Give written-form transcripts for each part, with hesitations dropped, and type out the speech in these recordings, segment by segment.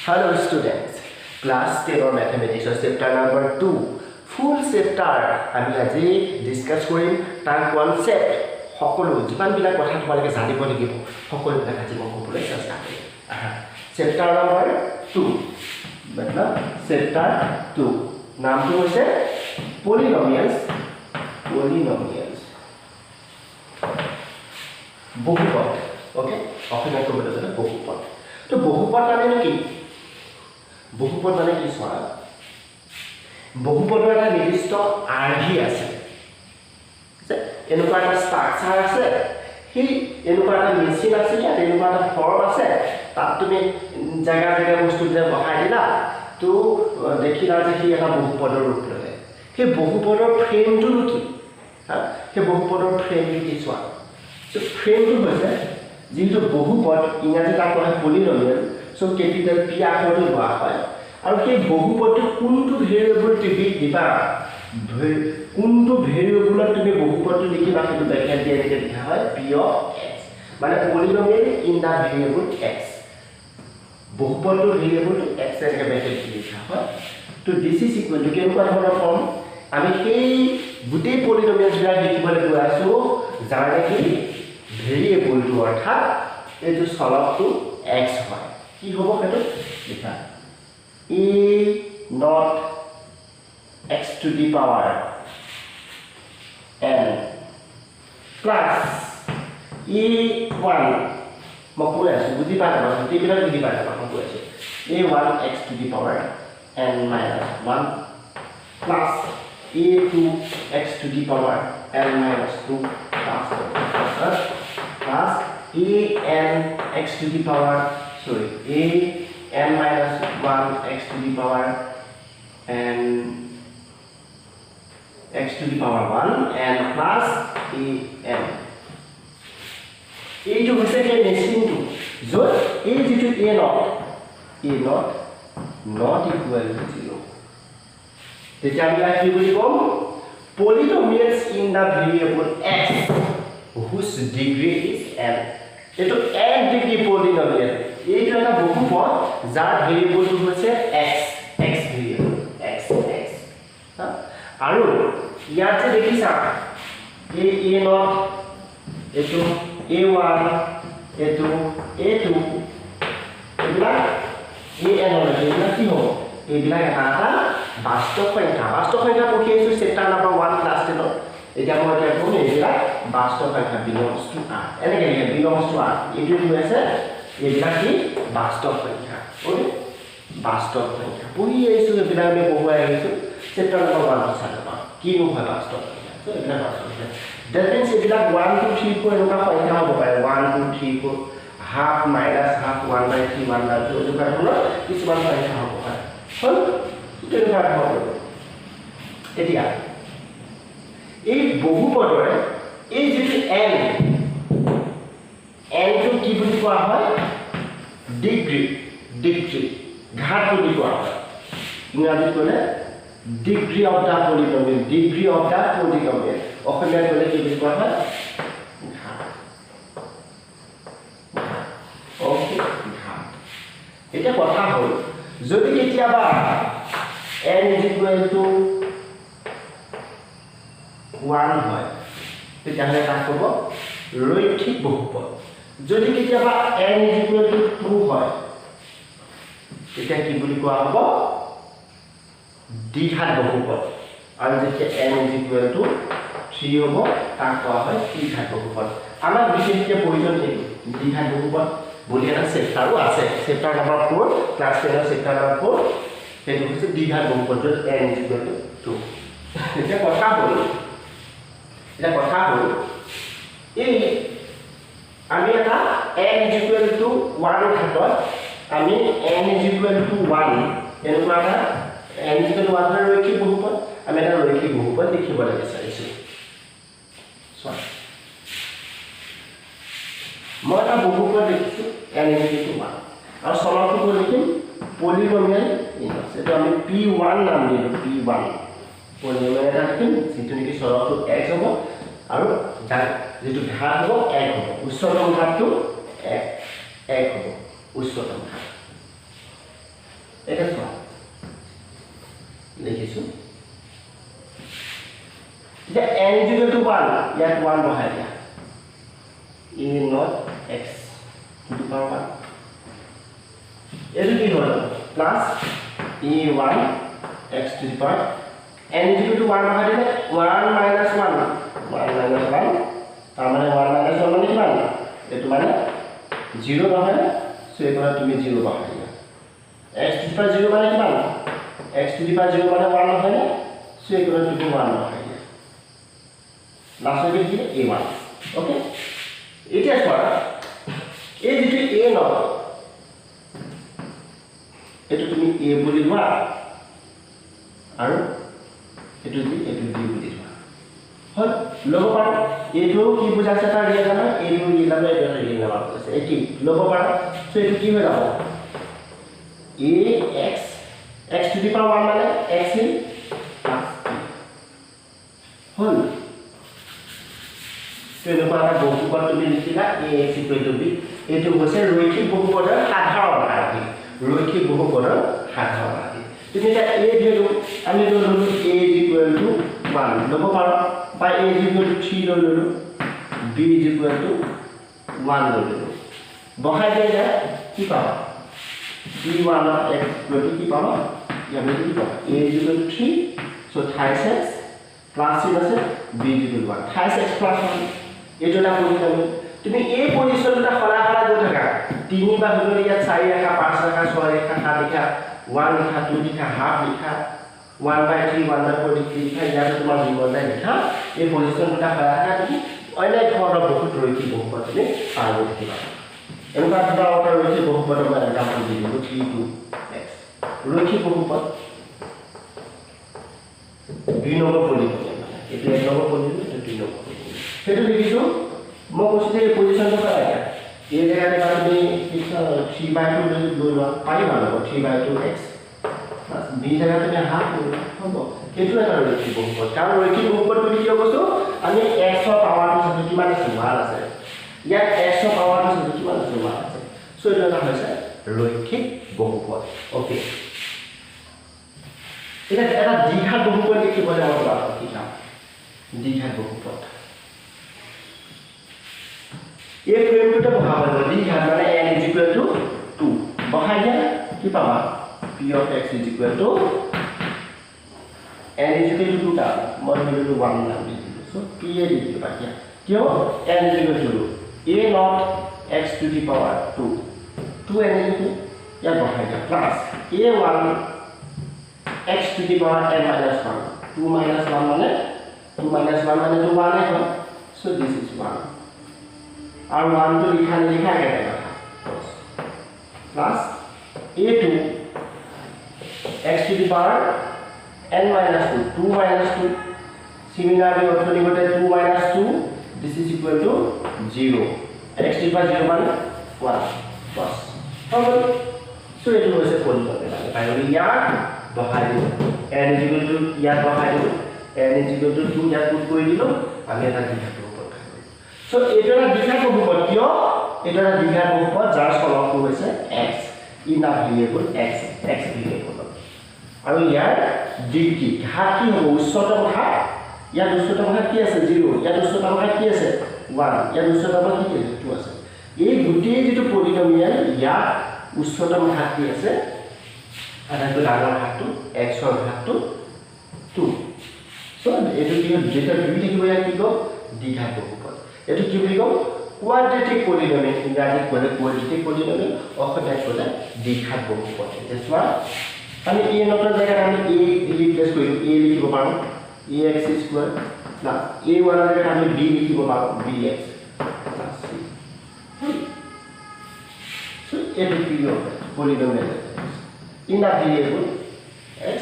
Hello students, class 10 or mathematics chapter number 2. Full chapter আমি আজি discuss কৰিম তাৰ কনসেপ্ট সকলো যিমান বিলাক কথা তোমালোকে জানিব লাগিব সকলো বিলাক আজি মই ক'বলৈ চেষ্টা কৰিম চেপ্টাৰ নম্বৰ 2 मतलब চেপ্টাৰ 2 নামটো হৈছে পলিনোমিয়ালছ বহুপদ ওকে অসমীয়া ক'বলৈ গ'লে বহুপদ তো বহুপদ মানে কি বহুপদ মানে কি চোৱা বহুপদৰ এটা নিৰ্দিষ্ট আৰ্হি আছে যে এনেকুৱা এটা ষ্ট্ৰাকচাৰ আছে সেই এনেকুৱা এটা মেচিন আছে ইয়াত এনেকুৱা এটা ফৰ্ম আছে তাত তুমি জায়গা বস্তুবিলাক বহাই দিলা তো দেখিলা যে সি এটা বহুপদৰ ৰূপ ল'লে সেই বহুপদৰ ফ্ৰেমটো কি সেই বহুপদৰ ফ্ৰেমটো কি চোৱা so ফ্ৰেমটো হৈছে যিটো বহুপদ ইংৰাজীত তাক কোৱা হয় পলিনোমিয়াল so কেপিটেল পি আখৰটো লোৱা হয় আৰু সেই বহুপদটো কোনটো ভেৰিয়েবল তুমি দিবা কোনটো ভেৰিয়েবলত তুমি বহুপদটো লিখিবা সেইটো ব্ৰেকেট দিয়ে লিখা হয় p of x মানে polynomial in the variable x বহুপদৰ ভেৰিয়েবল x এৰ ব্ৰেকেট দিয়ে লিখা হয় তো দিস ইজ ইকুয়াল টু কেনেকুৱা ধৰণৰ ফৰ্ম আমি সেই গুটেই পলিনোমিয়ালবিলাক লিখিবলৈ গৈ আছো যাৰ নেকি ভেৰিয়েবলটো অৰ্থাৎ এইটো চলকটো x হয় কি হ'ব সেইটো লিখা a not x to the power n plus a1 মই কৈ আছো বুজি পাইছা গোটেইবিলাক বুজি পাইছা মই কৈ আছো a1 x to the power n minus 1 plus a2 x to the power n minus 2 plus an x to the power a n minus 1 x to the power n x to the power 1 and plus a n এইটো হৈছে কি মেচিনটো য'ত এই যিটো a not equal to 0 তেতিয়া আমি কি বুলি ক'ম polynomials in the variable x whose degree is n এইটো n ডিগ্ৰী polynomial এইটো এটা বহুপদ যাৰ ভেৰিয়েবলটো হৈছে x ভেৰিয়েবল x আৰু ইয়াত যে দেখিছা a not এইটো a1 এইটো a2 এইবিলাক an এইবিলাক কি হ'ব এইবিলাক এটা বাস্তৱ সংখ্যা পঢ়ি আছো চেপ্টাৰ নম্বৰ 1 ক্লাছ 10 এতিয়া মই এতিয়া ক'ম এইবিলাক বাস্তৱ সংখ্যা belongs to r এনেকৈ belongs to r এইটো কি আছে এইবিলাক কি বাস্তৱ সংখ্যা ওকে বাস্তৱ সংখ্যা পঢ়ি আহিছো এইবিলাক আমি পঢ়ুৱাই আহিছো চেপ্টাৰ নম্বৰ 1 চাবা কি নহয় বাস্তৱ সংখ্যা তো এইবিলাক বাস্তৱ সংখ্যা that means এইবিলাক 1 2 3 4 এনেকুৱা সংখ্যা হ'ব পাৰে 1 2 3 4 half minus half 1 by 3 1 by 2 এনেকুৱা ধৰণৰ কিছুমান সংখ্যা হ'ব পাৰে হ'ল তেনেকুৱা হ'ব এতিয়া এই বহুপদৰে এই যিটো n টো কি বুলি কোৱা হয় ডিগ্ৰী ঘাত বুলি কোৱা হয় ইংৰাজীত ক'লে ডিগ্ৰী অফ দা পলিনোমিয়াল অসমীয়াত ক'লে কি বুলি কোৱা হয় ঘাত এতিয়া কথা হ'ল যদি কেতিয়াবা n equal to 1 হয় তেতিয়াহ'লে তাক ক'ব ৰৈখিক বহুপদ যদি কেতিয়াবা n equal to 2 হয় তেতিয়া কি বুলি কোৱা হ'ব দ্বিঘাত বহুপদ আৰু যেতিয়া n equal to 3 হ'ব তাক কোৱা হয় ত্ৰিঘাত বহুপদ আমাৰ বিশেষকৈ প্ৰয়োজন কি দ্বিঘাত বহুপদ বুলি এটা চেপ্টাৰো আছে chapter number 4 class 10 chapter number 4 সেইটো হৈছে দ্বিঘাত বহুপদ য'ত n equal to 2 এতিয়া কথা হ'ল এই আমি এটা n equal to 1 ঘাতত আমি n equal to 1 এনেকুৱা এটা n equal to 1 ৰৈখিক বহুপদ আমি এটা ৰৈখিক বহুপদ দেখিবলৈ বিচাৰিছো চোৱা মই এটা বহুপদ দেখিছো n equal to 1 আৰু চলকটো লিখিম পলিনোমিয়াল ইনভাৰ্স এটা আমি p1 নাম দিলো p1 পলিনোমিয়াল এটা লিখিম যিটো নেকি চলকটো x হ'ব আৰু যেটো ঘাত হ'ব 1 হ'ব উচ্চতম ঘাতটো 1 হ'ব উচ্চতম ঘাত এটা চোৱা লিখিছো যে n is equal to 1 ইয়াত 1 বহাই দিয়া e not x to the power 1 এইটো কি হ'ল plus e1 x to the power n is equal to 1 বহাই দিলে 1 minus 1 তাৰ মানে 1 minus 1 মানে কিমান এইটো মানে 0 নহয় সো এইটো তুমি 0 বহাই দিয়া x to the power 0 মানে কিমান x to the power 0 মানে 1 নহয় সো এইটো তুমি 1 বহাই দিয়া লাস্ট হবে কি a1 ওকে এটা পড়া এই যেটো a ন এটো তুমি a বলি দিবা আর এটো দি বলি দিবা হল লব পারা এটো কি বুঝাছে তার রিয়েল নাম্বার এটো রিয়েল নাম্বার এটো রিয়েল নাম্বার আছে এটি লব পারা সো এটো কি হয়ে যাব x to the power 1 মানে x in plus হল এনেকুৱা এটা বহুপদ তুমি লিখিলা ax = b এটো হৈছে ৰৈখিক বহুপদৰ সাধাৰণ আৰ্হি ৰৈখিক বহুপদৰ সাধাৰণ আৰ্হি তুমি এটা a ভ্যালু আমি ললো a = 1 লব পাৰো বা a = 3 ললো b = 1 ললো বহাই দিলে কি পাবা b1 of x = কি পাবা ইয়াতে কি পাবা a = 3 so 3x plus আছে b = 1 3x plus 1 এটা না পজিশন তুমি এই পজিশনটা খলা খলা গৈ থাকা 3 বা হলো ইয়াত 4 রেখা 5 রেখা 6 রেখা 7 রেখা 1 রেখা 2 রেখা হাফ রেখা 1/3 1/4 রেখা ইয়াত তোমার জীবনটা লেখা এই পজিশনটা খলা খলা তুমি অনেক ধৰণৰ বহুত ৰৈখিক বহুপদ তুমি পাব দেখিবা এনেকুৱা ধৰণৰ ৰৈখিক বহুপদ মই এক্সাম্পল দি দিম 3 2x ৰৈখিক বহুপদ 2 নম্বৰ পলিনোমিয়েল এটো 1 নম্বৰ পলিনোমিয়েল এটো 2 নম্বৰ সেটো লিখিছো মই কৈছো যে পজিশনটো পাই এই জায়গাতে আমি 3/2 লৈ লোৱা পাৰিবা ন 3/2x প্লাস b জায়গাতে আমি হাফ হ'ব কেটো এটা ৰৈখিক বহুপদ কাৰণ ৰৈখিক বহুপদ বুলি কি কৈছো আমি x ৰ পাৱাৰটো সাথে কিমান আছে 1 আছে ইয়াত x ৰ পাৱাৰটো সাথে কিমান আছে 1 আছে সো এটা হৈছে ৰৈখিক বহুপদ ওকে এটা দ্বিঘাত বহুপদ লিখিবলৈ আমাৰ বাকি শিকাম দ্বিঘাত বহুপদ এই ফ্রেমটো বহাব লাগিব দ্বিঘাত মানে n = 2 বহাই দিয়া কি পাবা p of x = n = 2 টা মই হলো 1 নাম দিছো সো p এ দি দিবা কিয় n = 2 a not x to the power 2 2 n = ইয়াত বহাই দিয়া plus a1 x to the power n - 1 2 - 1 মানে 2 - 1 মানে তো 1 হয় so this is 1 আর 1 তো লিখা গেছে plus a2 x to the power n - 2 2 - 2 similarly also নিগতে 2 - 2 this is equal to 0 x to the power 0 মানে 1 plus হবে সো এটো হৈছে পলিনোমিয়েল আৰু ইয়াত বহাই দিও n = ইয়াত বহাই দিও n = 2 ইয়াত পুট কৰি দিলো আমি এটা দ্বিঘাত বহুপদ পাইছো সো এটা দ্বিঘাত বহুপদ কিয় এটা দ্বিঘাত বহুপদ যাৰ ফলকটো হৈছে x in a variable x variable আৰু ইয়াৰ ডিগ্ৰী ঘাত কি হ'ব উচ্চতম ঘাত ইয়াত উচ্চতম ঘাত কি আছে 0 ইয়াত উচ্চতম ঘাত কি আছে 1 ইয়াত উচ্চতম ঘাত কি আছে 2 আছে এই দুটি যেটো পলিনোমিয়েল ইয়াত উচ্চতম ঘাত কি আছে আটাইতকৈ ডাঙৰ ঘাতটো x ৰ ঘাতটো 2 সো এটো কি যেটা দুই থাকিব ইয়াত কি কম দ্বিঘাত বহুপদ এটো কি বুলি কম কোয়াড্রেটিক পলিনোমিয়েল ইংৰাজীত ক'লে কোয়াড্ৰেটিক পলিনোমিয়েল অসমীয়াত ক'লে দ্বিঘাত বহুপদ যেছৱা আমি a নটৰ জায়গাত আমি a ৰিপ্লেস কৰিম a লিখিব পাৰো ax² প্লাস a1 ৰ জায়গাত আমি b লিখিব পাৰো bx প্লাস c সো এটো কি হ'ব polynomial in a variable x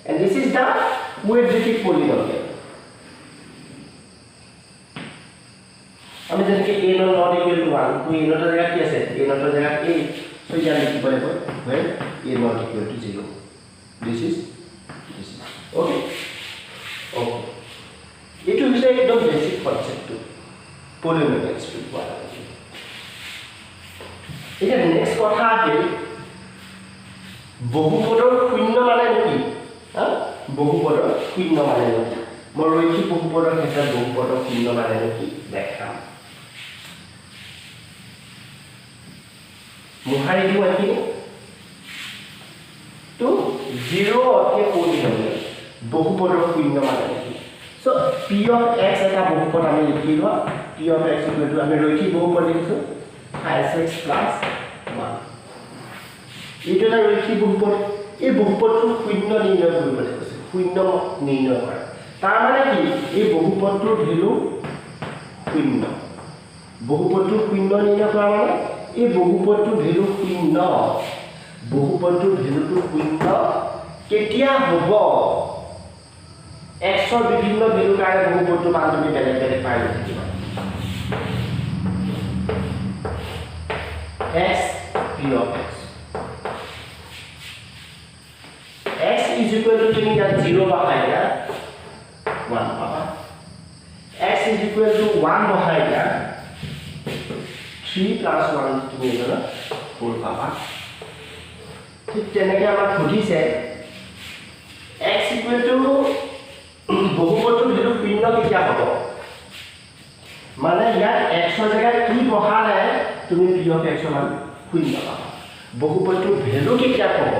and this is the quadratic polynomial আমি যেনেকৈ a not equal to 1 তো a not এর জায়গা কি আছে a not এর জায়গা a সো ইয়াত লিখিব লাগিব when a not equal to 0 this is okay এটো হৈছে একদম basic concept polynomials to quadratic এটা নেক্সট কথা আছে বহুপদৰ শূন্য মানে কি হা বহুপদৰ শূন্য মানে কি মই ৰৈখিক বহুপদৰ ক্ষেত্ৰত বহুপদৰ শূন্য মানে কি দেখাম মুখাৰি দিও এখিনি তো 0 অকে পলিনোমিয়েল বহুপদৰ শূন্য মানে কি সো p of x এটা বহুপদ আমি লিখি লও p of x আমি ৰৈখিক বহুপদ লিখিছো 5x + 1 এইটো এটা ৰৈখিক বহুপদ এই বহুপদটো শূন্য নিৰ্ণয় কৰিবলৈ কৈছে শূন্য নিৰ্ণয় কৰা তাৰ মানে কি এই বহুপদটোৰ ভ্যালু শূন্য বহুপদটোৰ শূন্য নিৰ্ণয় কৰা মানে এই বহুপদটোৰ ভ্যালু শূন্য বহুপদটোৰ ভ্যালুটো শূন্য কেতিয়া হ'ব x ৰ বিভিন্ন ভ্যালু কাৰণে বহুপদটোৰ মান তুমি বেলেগ বেলেগ পাই থাকিবা x p of x x is equal to তুমি ইয়াত 0 বহাই দিয়া 1 পাবা x is equal to 1 বহাই দিয়া 3 plus 1 তুমি জানা 4 পাবা ঠিক তেনেকৈ আমাক সুধিছে x equal to বহুপদটোৰ ভ্যালু শূন্য কেতিয়া হ'ব মানে ইয়াত x ৰ জায়গাত কি বহালে তুমি p of x ৰ মান শূন্য পাবা বহুপদটোৰ ভ্যালু কেতিয়া হ'ব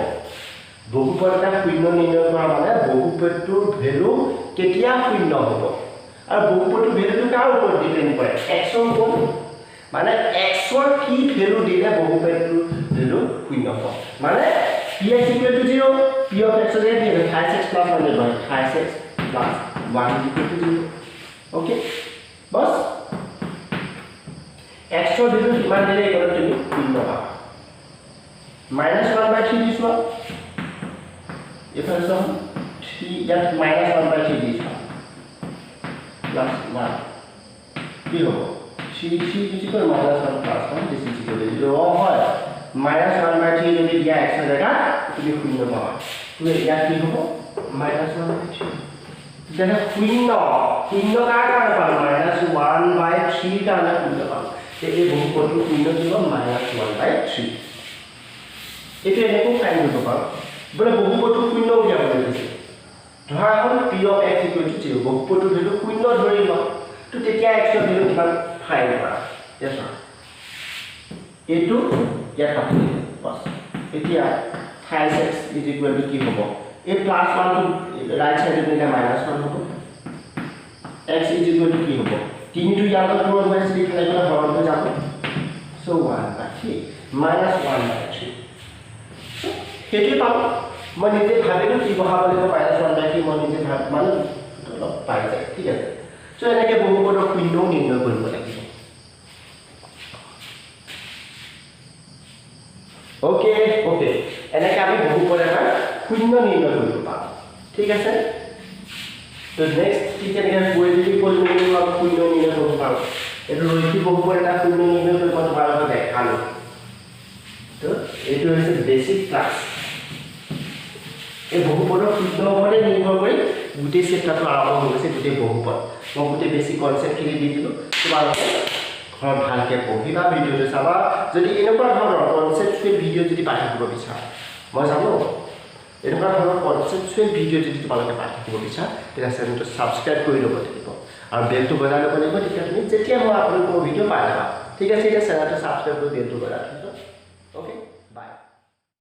বহুপদ এটা শূন্য নিৰ্ণয় কৰা মানে বহুপদটোৰ ভ্যালু কেতিয়া শূন্য হ'ব আৰু বহুপদটোৰ ভ্যালুটো কাৰ ওপৰত ডিপেন্ড কৰে x ৰ ওপৰত মানে x ৰ কি ভ্যালু দিলে বহুপদটোৰ ভ্যালু শূন্য হ'ব মানে px equal to 0 p of x is 5x plus 1 is 5x plus 1 is equal to 0 okay बस x ৰ ভ্যালু কিমান দিলে একৰ তুমি শূন্য পাবা -1/3 দিছো এফালে সম 3 ইয়াত -1/3 দিছো plus 1 কি হ'ব 3 is equal to -1 plus 1 this is equal to 0 হয় -1/3 যদি দিয়া x ৰ জায়গা তুমি শূন্য পাবা তুমি ইয়াত কি হ'ব -1/3 যেনে শূন্য শূন্য কাৰ কাৰণে পালো -1/3 কাৰণে শূন্য পালো এই বহুপদটো শূন্য দিব -1/3 এইটো এনেকৈ ফাইন কৰিব পাৰো বলে বহুপদটো শূন্য উলিয়াবলৈ দিছে ধৰা হ'ল p of x equal to 0 বহুপদটো value শূন্য ধৰি লও তো তেতিয়া x ৰ ভ্যালু কিমান ফাইন কৰা yes sir এইটো ইয়াত পাতি বস এতিয়া 5x is equal to কি হ'ব এই প্লাস 1 টো রাইট সাইডে নিলে -1 হ'ব x is equal to কি হ'ব 3 টো ইয়াত পূৰণ হৈ আছে ইফালে গলে হৰণ হৈ যাব so 1/3 -1/3 সেইটো পাম মই নিজে ভাবিলো কি বহাব লাগিব -1/3 মই নিজে ভাব মানে অলপ পাই যায় ঠিক আছে সো এনেকৈ বহুপদৰ শূন্য নিৰ্ণয় কৰিব লাগিব ओके ओके এনেকৈ আমি বহুপদ এটা শূন্য নিৰ্ণয় কৰিব পাৰোঁ ঠিক আছে তো নেক্সট কি কেনেকৈ কোৱাড্ৰেটিক পলিনোমিয়েল আমি শূন্য নিৰ্ণয় কৰিব পাৰোঁ এইটো ৰৈখিক বহুপদ এটা শূন্য নিৰ্ণয় কৰিব তোমাৰ লগত দেখালো তো এইটো হৈছে বেসিক ক্লাস এই বহুপদৰ শূন্য ওপৰতে নিৰ্ভৰ কৰি গোটেই চেপ্টাৰটো আৰম্ভ হৈ গৈছে গোটেই বহুপদ মই গোটেই বেসিক কনসেপ্টখিনি দি দিলোঁ তোমালোকে ঘৰত ভালকৈ পঢ়িবা ভিডিঅ'টো চাবা যদি এনেকুৱা ধৰণৰ কনসেপ্টুৱেল ভিডিঅ' যদি পাই থাকিব বিচাৰা মই জানো এনেকুৱা ধৰণৰ কনসেপ্টুৱেল ভিডিঅ' যদি তোমালোকে পাই থাকিব বিচাৰা তেতিয়া চেনেলটো ছাবস্ক্ৰাইব কৰি ল'ব লাগিব আৰু বেলটো বজাই ল'ব লাগিব তেতিয়া তুমি যেতিয়া মই আপলোড কৰোঁ ভিডিঅ' পাই যাবা ঠিক আছে এতিয়া চেনেলটো ছাবস্ক্ৰাইব কৰি বেলটো বজাই